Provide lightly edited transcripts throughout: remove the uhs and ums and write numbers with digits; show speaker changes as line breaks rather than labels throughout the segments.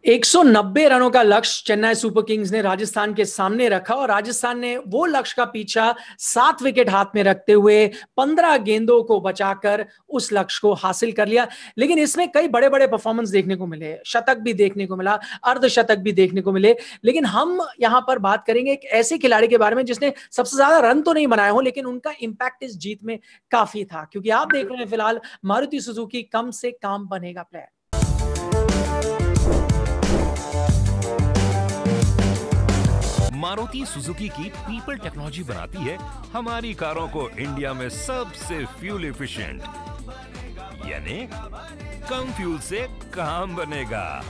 190 रनों का लक्ष्य चेन्नई सुपर किंग्स ने राजस्थान के सामने रखा और राजस्थान ने वो लक्ष्य का पीछा 7 विकेट हाथ में रखते हुए 15 गेंदों को बचाकर उस लक्ष्य को हासिल कर लिया। लेकिन इसमें कई बड़े बड़े परफॉर्मेंस देखने को मिले, शतक भी देखने को मिला, अर्धशतक भी देखने को मिले। लेकिन हम यहां पर बात करेंगे एक ऐसे खिलाड़ी के बारे में जिसने सबसे ज्यादा रन तो नहीं बनाए हो, लेकिन उनका इंपैक्ट इस जीत में काफी था। क्योंकि आप देख रहे हैं फिलहाल मारुति सुजुकी कम से काम बनेगा प्लेयर।
मारुति सुजुकी की पीपल टेक्नोलॉजी बनाती है हमारी कारों को इंडिया में सबसे फ्यूल एफिशिएंट, यानी कम फ्यूल से काम बनेगा।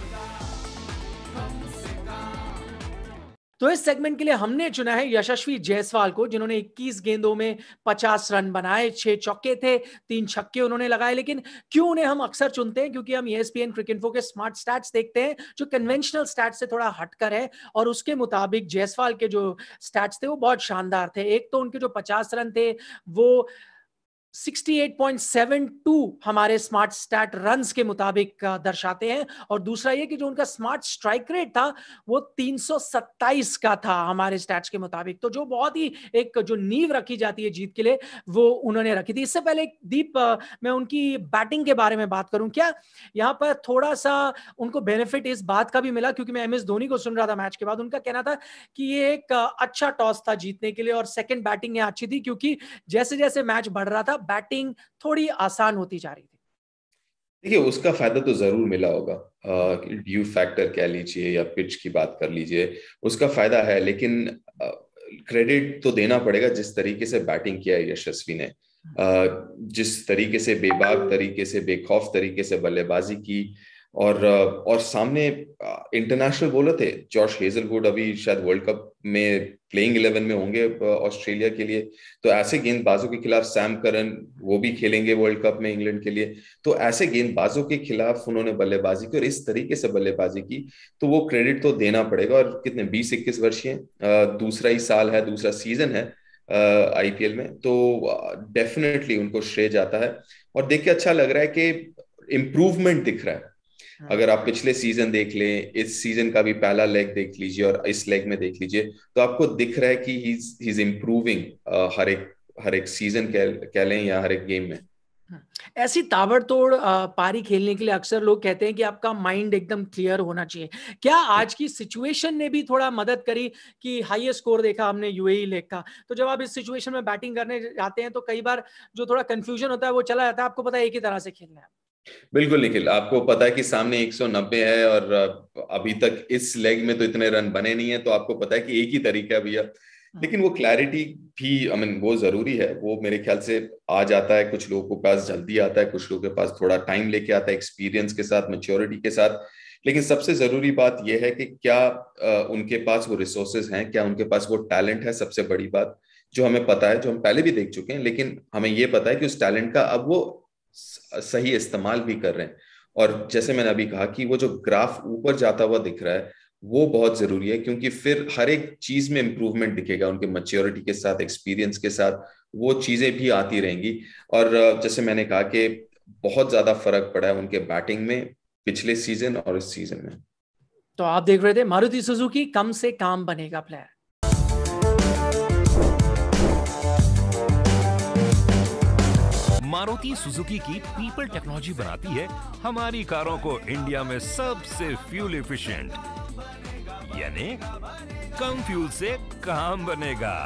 तो इस सेगमेंट के लिए हमने चुना है यशस्वी जायसवाल को, जिन्होंने 21 गेंदों में 50 रन बनाए, 6 चौके थे, 3 छक्के उन्होंने लगाए। लेकिन क्यों उन्हें हम अक्सर चुनते हैं? क्योंकि हम ESPN क्रिकइन्फो के स्मार्ट स्टैट्स देखते हैं जो कन्वेंशनल स्टैट्स से थोड़ा हटकर है, और उसके मुताबिक जायसवाल के जो स्टैट्स थे वो बहुत शानदार थे। एक तो उनके जो 50 रन थे वो 68.72 हमारे स्मार्ट स्टैट रन्स के मुताबिक दर्शाते हैं, और दूसरा ये कि जो उनका स्मार्ट स्ट्राइक रेट था वो 327 का था हमारे स्टैट्स के मुताबिक। तो जो बहुत ही एक जो नींव रखी जाती है जीत के लिए वो उन्होंने रखी थी। इससे पहले दीप, मैं उनकी बैटिंग के बारे में बात करूं क्या, यहाँ पर थोड़ा सा उनको बेनिफिट इस बात का भी मिला, क्योंकि मैं MS धोनी को सुन रहा था मैच के बाद, उनका कहना था कि ये एक अच्छा टॉस था जीतने के लिए, और सेकेंड बैटिंग अच्छी थी क्योंकि जैसे जैसे मैच बढ़ रहा था बैटिंग थोड़ी आसान होती जा रही थी।
देखिए, उसका फायदा तो जरूर मिला होगा। ड्यू फैक्टर कह लीजिए या पिच की बात कर लीजिए, उसका फायदा है। लेकिन क्रेडिट तो देना पड़ेगा जिस तरीके से बैटिंग किया है यशस्वी ने, जिस तरीके से बेबाक तरीके से, बेखौफ तरीके से बल्लेबाजी की, और सामने इंटरनेशनल बॉलर थे। जॉश हेजलवुड अभी शायद वर्ल्ड कप में प्लेइंग 11 में होंगे ऑस्ट्रेलिया के लिए, तो ऐसे गेंदबाजों के खिलाफ, सैम करन वो भी खेलेंगे वर्ल्ड कप में इंग्लैंड के लिए, तो ऐसे गेंदबाजों के खिलाफ उन्होंने बल्लेबाजी की और इस तरीके से बल्लेबाजी की, तो वो क्रेडिट तो देना पड़ेगा। और कितने 20-21 वर्षीय, दूसरा ही साल है, दूसरा सीजन है IPL में, तो डेफिनेटली उनको श्रेय जाता है। और देख के अच्छा लग रहा है कि इम्प्रूवमेंट दिख रहा है। अगर आप पिछले सीजन देख लें, इस सीजन का भी पहला लेग देख लीजिए और इस लेग में देख लीजिए, तो आपको दिख रहा है कि ही इज इम्प्रूविंग हर एक सीजन कह लें या हर एक गेम में।
ऐसी ताबड़तोड़ पारी खेलने के लिए अक्सर लोग कहते हैं कि आपका माइंड एकदम क्लियर होना चाहिए। क्या आज की सिचुएशन ने भी थोड़ा मदद करी कि हाईएस्ट स्कोर देखा हमने UAE लेग का, तो जब आप इस सिचुएशन में बैटिंग करने जाते हैं तो कई बार जो थोड़ा कंफ्यूजन होता है वो चला जाता है, आपको पता है एक ही तरह से खेलना है।
बिल्कुल निखिल, आपको पता है कि सामने 190 है और अभी तक इस लेग में तो इतने रन बने नहीं है, तो आपको पता है कि एक ही तरीका है भैया। लेकिन वो क्लैरिटी भी वो जरूरी है, वो मेरे ख्याल से आ जाता है। कुछ लोगों के पास जल्दी आता है, कुछ लोगों के पास थोड़ा टाइम लेके आता है, एक्सपीरियंस के साथ, मैच्योरिटी के साथ। लेकिन सबसे जरूरी बात यह है कि क्या उनके पास वो रिसोर्सेज हैं, क्या उनके पास वो टैलेंट है। सबसे बड़ी बात जो हमें पता है, जो हम पहले भी देख चुके हैं, लेकिन हमें ये पता है कि उस टैलेंट का अब वो सही इस्तेमाल भी कर रहे हैं। और जैसे मैंने अभी कहा कि वो जो ग्राफ ऊपर जाता हुआ दिख रहा है वो बहुत जरूरी है, क्योंकि फिर हर एक चीज में इंप्रूवमेंट दिखेगा। उनके मैच्योरिटी के साथ, एक्सपीरियंस के साथ वो चीजें भी आती रहेंगी। और जैसे मैंने कहा कि बहुत ज्यादा फर्क पड़ा है उनके बैटिंग में पिछले सीजन और इस सीजन में।
तो आप देख रहे थे मारुति सुजुकी कम से काम बनेगा प्लेयर।
मारुति सुजुकी की पीपल टेक्नोलॉजी बनाती है हमारी कारों को इंडिया में सबसे फ्यूल एफिशिएंट, यानी कम फ्यूल से काम बनेगा।